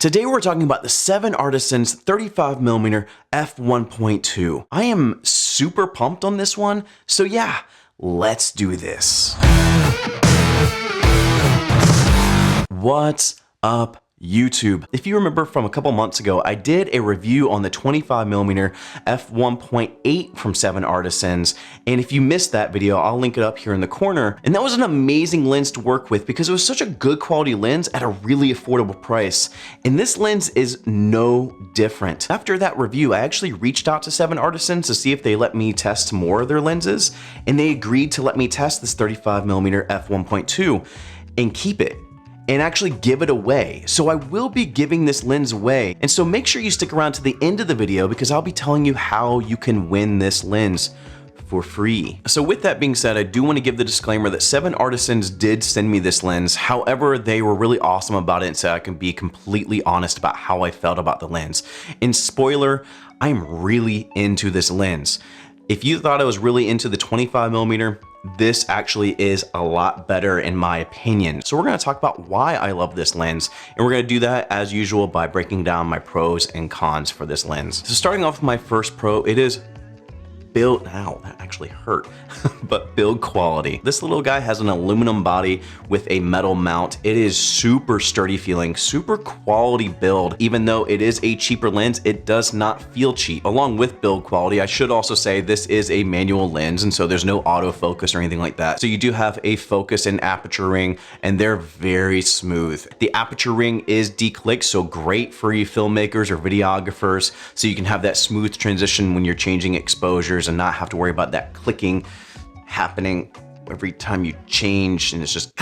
Today we're talking about the 7artisans 35mm f1.2. I am super pumped on this one, so yeah, let's do this. What's up, YouTube? If you remember from a couple months ago, I did a review on the 25mm f1.8 from 7artisans, and if you missed that video, I'll link it up here in the corner. And that was an amazing lens to work with because it was such a good quality lens at a really affordable price. And this lens is no different. After that review, I actually reached out to 7artisans to see if they let me test more of their lenses, and they agreed to let me test this 35mm f1.2 and keep it and actually give it away. So I will be giving this lens away. And so make sure you stick around to the end of the video because I'll be telling you how you can win this lens for free. So with that being said, I do want to give the disclaimer that 7artisans did send me this lens. However, they were really awesome about it and said I can be completely honest about how I felt about the lens. And spoiler, I'm really into this lens. If you thought I was really into the 25mm, this actually is a lot better in my opinion. So we're gonna talk about why I love this lens, and we're gonna do that as usual by breaking down my pros and cons for this lens. So starting off with my first pro, it is build, ow, that actually hurt, but build quality. This little guy has an aluminum body with a metal mount. It is super sturdy feeling, super quality build. Even though it is a cheaper lens, it does not feel cheap. Along with build quality, I should also say this is a manual lens, and so there's no autofocus or anything like that. So you do have a focus and aperture ring, and they're very smooth. The aperture ring is declicked, so great for you filmmakers or videographers, so you can have that smooth transition when you're changing exposures and not have to worry about that clicking happening every time you change, and it's just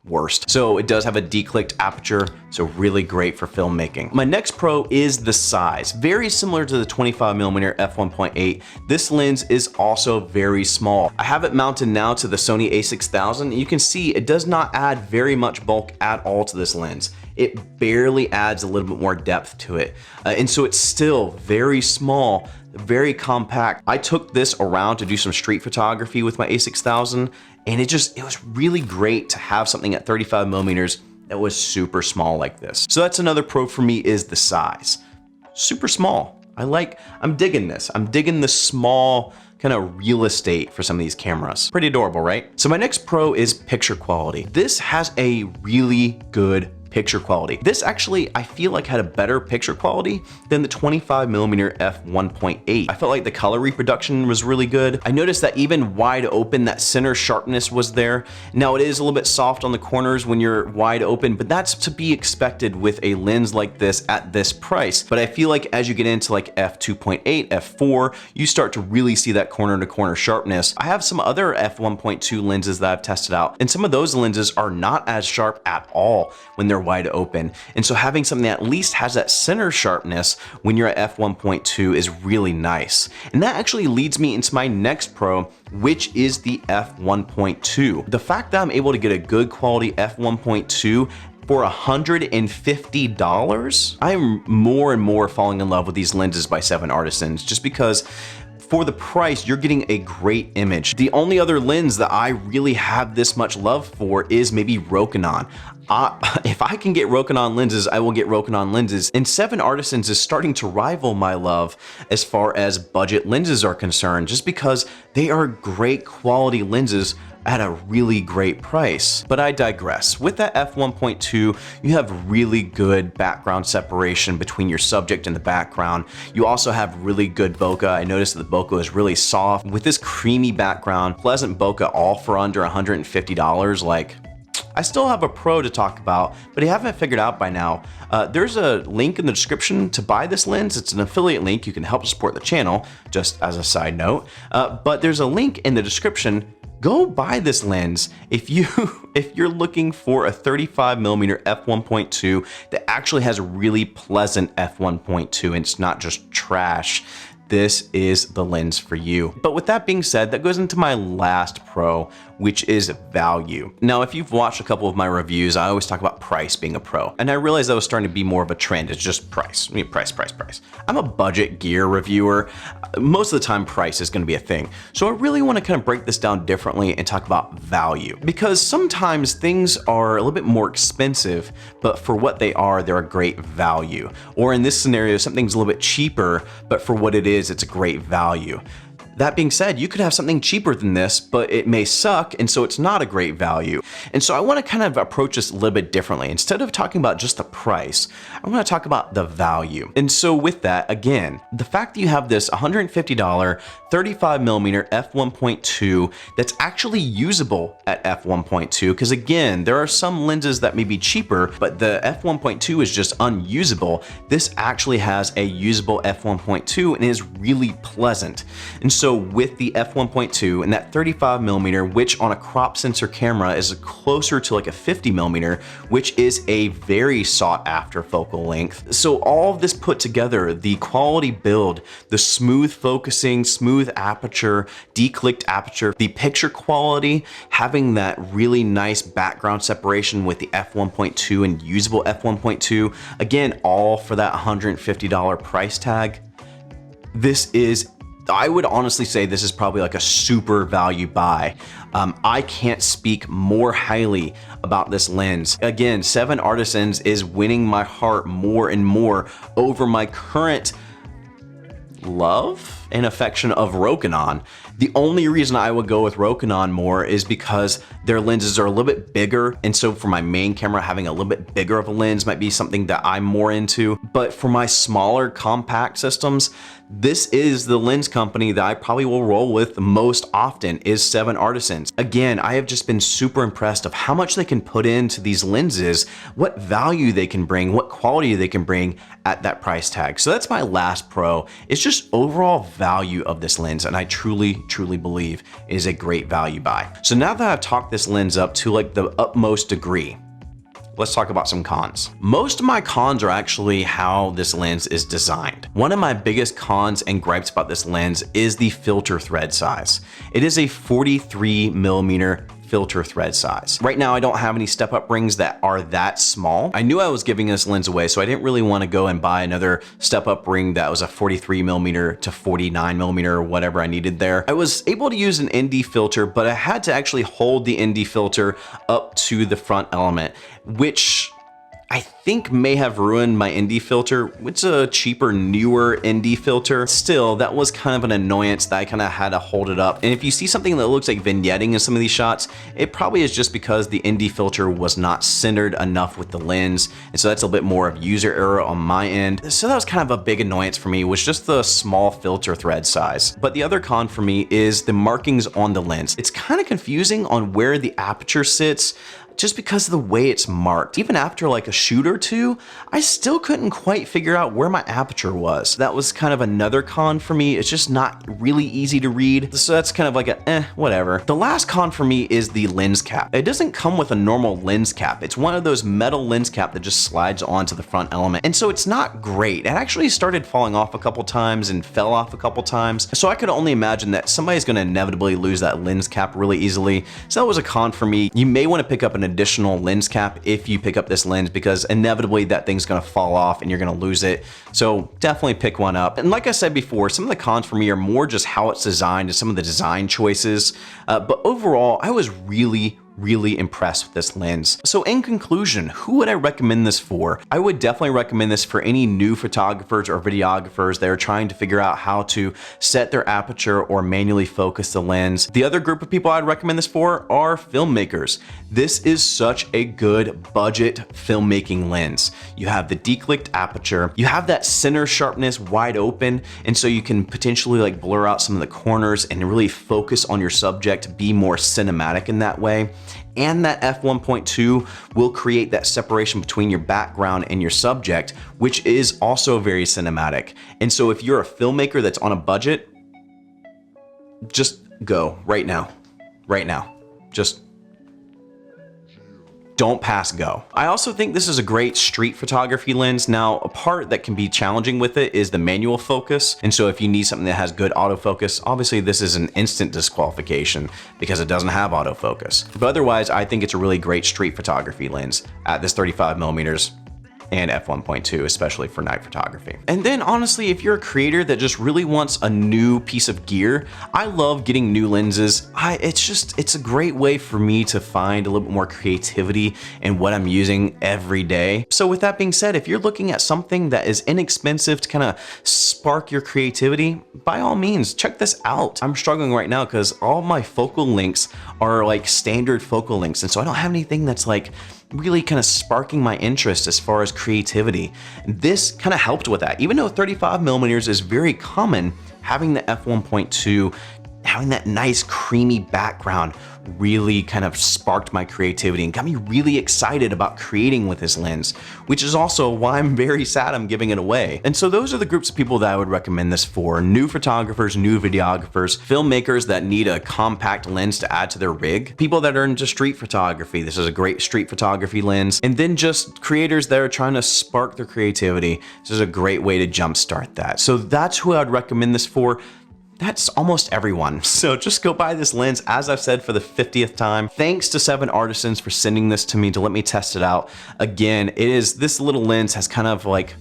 worst. So it does have a declicked aperture, so really great for filmmaking. My next pro is the size. Very similar to the 25mm f1.8, this lens is also very small. I have it mounted now to the Sony a6000, and you can see it does not add very much bulk at all to this lens. It barely adds a little bit more depth to it. And so it's still very small, very compact. I took this around to do some street photography with my a6000, and it was really great to have something at 35mm that was super small like this. So that's another pro for me, is the size. Super small. I'm digging this. I'm digging the small kind of real estate for some of these cameras. Pretty adorable, right? So my next pro is picture quality. This has a really good picture quality. This actually, I feel like, had a better picture quality than the 25mm f1.8. I felt like the color reproduction was really good. I noticed that even wide open, that center sharpness was there. Now it is a little bit soft on the corners when you're wide open, but that's to be expected with a lens like this at this price. But I feel like as you get into like f2.8, f4, you start to really see that corner to corner sharpness. I have some other f1.2 lenses that I've tested out, and some of those lenses are not as sharp at all when they're wide open. And so having something that at least has that center sharpness when you're at f1.2 is really nice. And that actually leads me into my next pro, which is the f1.2. The fact that I'm able to get a good quality f1.2 for $150, I'm more and more falling in love with these lenses by 7artisans, just because for the price, you're getting a great image. The only other lens that I really have this much love for is maybe Rokinon. If I can get Rokinon lenses, I will get Rokinon lenses. And 7artisans is starting to rival my love as far as budget lenses are concerned, just because they are great quality lenses at a really great price. But I digress. With that f1.2, you have really good background separation between your subject and the background. You also have really good bokeh. I noticed that the bokeh is really soft. With this creamy background, pleasant bokeh, all for under $150, like, I still have a pro to talk about, but if you haven't figured out by now, there's a link in the description to buy this lens. It's an affiliate link. You can help support the channel, just as a side note. But there's a link in the description. Go buy this lens if you're looking for a 35mm f1.2 that actually has a really pleasant f1.2 and it's not just trash. This is the lens for you. But with that being said, that goes into my last pro, which is value. Now, if you've watched a couple of my reviews, I always talk about price being a pro, and I realized that was starting to be more of a trend. It's just price. I mean, price. I'm a budget gear reviewer. Most of the time, price is going to be a thing. So I really want to kind of break this down differently and talk about value, because sometimes things are a little bit more expensive, but for what they are, they're a great value. Or in this scenario, something's a little bit cheaper, but for what it is, it's a great value. That being said, you could have something cheaper than this, but it may suck, and so it's not a great value. And so I want to kind of approach this a little bit differently. Instead of talking about just the price, I want to talk about the value. And so with that, again, the fact that you have this $150 35mm f1.2 that's actually usable at f1.2, because again, there are some lenses that may be cheaper, but the f1.2 is just unusable. This actually has a usable f1.2 and is really pleasant. And so with the f1.2 and that 35mm, which on a crop sensor camera is closer to like a 50mm, which is a very sought after focal length. So all of this put together, the quality build, the smooth focusing, smooth aperture, declicked aperture, the picture quality, having that really nice background separation with the f1.2 and usable f1.2, again, all for that $150 price tag. This is, I would honestly say this is probably like a super value buy. I can't speak more highly about this lens. Again, 7artisans is winning my heart more and more over my current love and affection of Rokinon. The only reason I would go with Rokinon more is because their lenses are a little bit bigger, and so for my main camera, having a little bit bigger of a lens might be something that I'm more into. But for my smaller compact systems, this is the lens company that I probably will roll with the most often, is 7artisans. Again, I have just been super impressed of how much they can put into these lenses, what value they can bring, what quality they can bring at that price tag. So that's my last pro. It's just overall value of this lens, and I truly believe is a great value buy. So now that I've talked this lens up to like the utmost degree, let's talk about some cons. Most of my cons are actually how this lens is designed. One of my biggest cons and gripes about this lens is the filter thread size. It is a 43mm filter thread size. Right now, I don't have any step-up rings that are that small. I knew I was giving this lens away, so I didn't really want to go and buy another step-up ring that was a 43mm to 49mm or whatever I needed there. I was able to use an ND filter, but I had to actually hold the ND filter up to the front element, which I think may have ruined my ND filter, which is a cheaper, newer ND filter. Still, that was kind of an annoyance that I kind of had to hold it up. And if you see something that looks like vignetting in some of these shots, it probably is just because the ND filter was not centered enough with the lens. And so that's a bit more of user error on my end. So that was kind of a big annoyance for me, was just the small filter thread size. But the other con for me is the markings on the lens. It's kind of confusing on where the aperture sits, just because of the way it's marked. Even after like a shoot or two, I still couldn't quite figure out where my aperture was. That was kind of another con for me. It's just not really easy to read. So that's kind of like a whatever. The last con for me is the lens cap. It doesn't come with a normal lens cap. It's one of those metal lens cap that just slides onto the front element. And so it's not great. It actually started falling off a couple times and fell off a couple times. So I could only imagine that somebody's gonna inevitably lose that lens cap really easily. So that was a con for me. You may wanna pick up an additional lens cap if you pick up this lens, because inevitably that thing's gonna fall off and you're gonna lose it. So definitely pick one up. And like I said before, some of the cons for me are more just how it's designed and some of the design choices. But overall, I was really impressed with this lens. So in conclusion, who would I recommend this for? I would definitely recommend this for any new photographers or videographers that are trying to figure out how to set their aperture or manually focus the lens. The other group of people I'd recommend this for are filmmakers. This is such a good budget filmmaking lens. You have the declicked aperture, you have that center sharpness wide open, and so you can potentially like blur out some of the corners and really focus on your subject, be more cinematic in that way. And that f1.2 will create that separation between your background and your subject, which is also very cinematic. And so if you're a filmmaker that's on a budget, just go right now. Just don't pass go. I also think this is a great street photography lens. Now, a part that can be challenging with it is the manual focus. And so if you need something that has good autofocus, obviously this is an instant disqualification because it doesn't have autofocus. But otherwise, I think it's a really great street photography lens at this 35 millimeters and f1.2, especially for night photography. And then honestly, if you're a creator that just really wants a new piece of gear, I love getting new lenses. It's a great way for me to find a little bit more creativity in what I'm using every day. So with that being said, if you're looking at something that is inexpensive to kind of spark your creativity, by all means, check this out. I'm struggling right now because all my focal lengths are like standard focal lengths. And so I don't have anything that's like really kind of sparking my interest as far as creativity. This kind of helped with that. Even though 35 millimeters is very common, having the f1.2, having that nice creamy background really kind of sparked my creativity and got me really excited about creating with this lens, which is also why I'm very sad I'm giving it away. And so those are the groups of people that I would recommend this for: new photographers, new videographers, filmmakers that need a compact lens to add to their rig, people that are into street photography. This is a great street photography lens. And then just creators that are trying to spark their creativity. This is a great way to jumpstart that. So that's who I'd recommend this for. That's almost everyone. So just go buy this lens, as I've said for the 50th time. Thanks to 7artisans for sending this to me to let me test it out. Again, this little lens has kind of like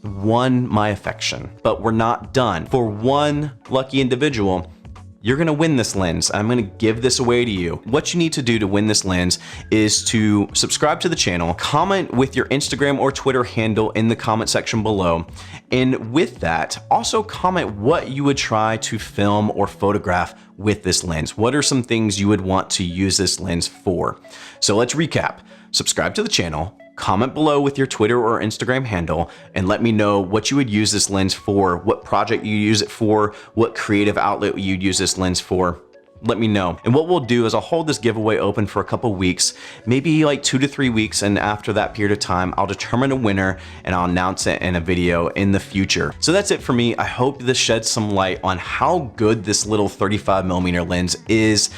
won my affection, but we're not done. For one lucky individual, you're gonna win this lens. I'm gonna give this away to you. What you need to do to win this lens is to subscribe to the channel, comment with your Instagram or Twitter handle in the comment section below. And with that, also comment what you would try to film or photograph with this lens. What are some things you would want to use this lens for? So let's recap. Subscribe to the channel, comment below with your Twitter or Instagram handle, and let me know what you would use this lens for, what project you use it for, what creative outlet you'd use this lens for. Let me know. And what we'll do is I'll hold this giveaway open for a couple weeks, maybe like 2 to 3 weeks. And after that period of time, I'll determine a winner and I'll announce it in a video in the future. So that's it for me. I hope this sheds some light on how good this little 35 millimeter lens is.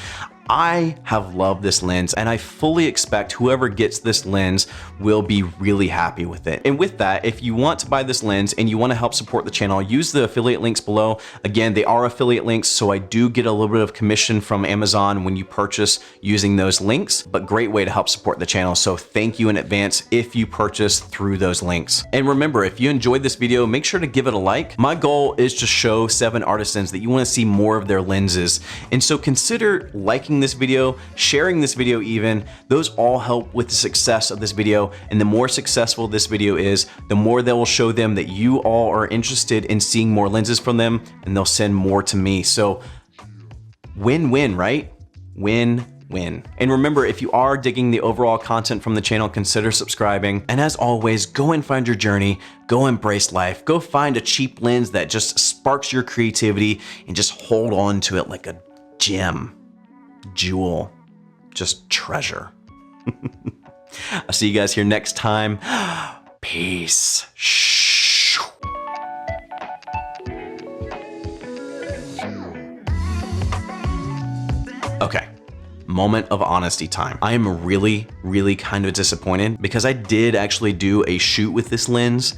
I have loved this lens and I fully expect whoever gets this lens will be really happy with it. And with that, if you want to buy this lens and you want to help support the channel, use the affiliate links below. Again, they are affiliate links, so I do get a little bit of commission from Amazon when you purchase using those links, but great way to help support the channel. So thank you in advance if you purchase through those links. And remember, if you enjoyed this video, make sure to give it a like. My goal is to show 7artisans that you want to see more of their lenses. And so consider liking this video, sharing this video even. Those all help with the success of this video. And the more successful this video is, the more that will show them that you all are interested in seeing more lenses from them, and they'll send more to me. So win-win, right? Win-win. And remember, if you are digging the overall content from the channel, consider subscribing. And as always, go and find your journey, go embrace life, go find a cheap lens that just sparks your creativity and just hold on to it like a gem. Jewel, just treasure. I'll see you guys here next time. Peace. Okay, moment of honesty time. I am really kind of disappointed because I did actually do a shoot with this lens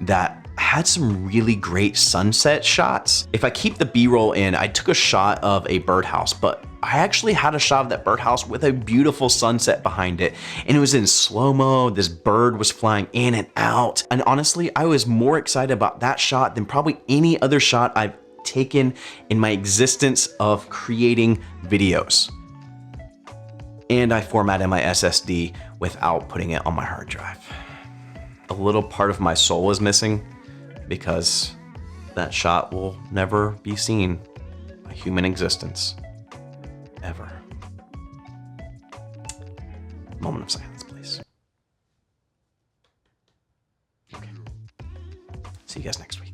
that had some really great sunset shots. If I keep the B-roll in, I took a shot of a birdhouse, but I actually had a shot of that birdhouse with a beautiful sunset behind it. And it was in slow-mo, this bird was flying in and out. And honestly, I was more excited about that shot than probably any other shot I've taken in my existence of creating videos. And I formatted my SSD without putting it on my hard drive. A little part of my soul is missing because that shot will never be seen by human existence. Ever. Moment of silence, please. Okay. See you guys next week.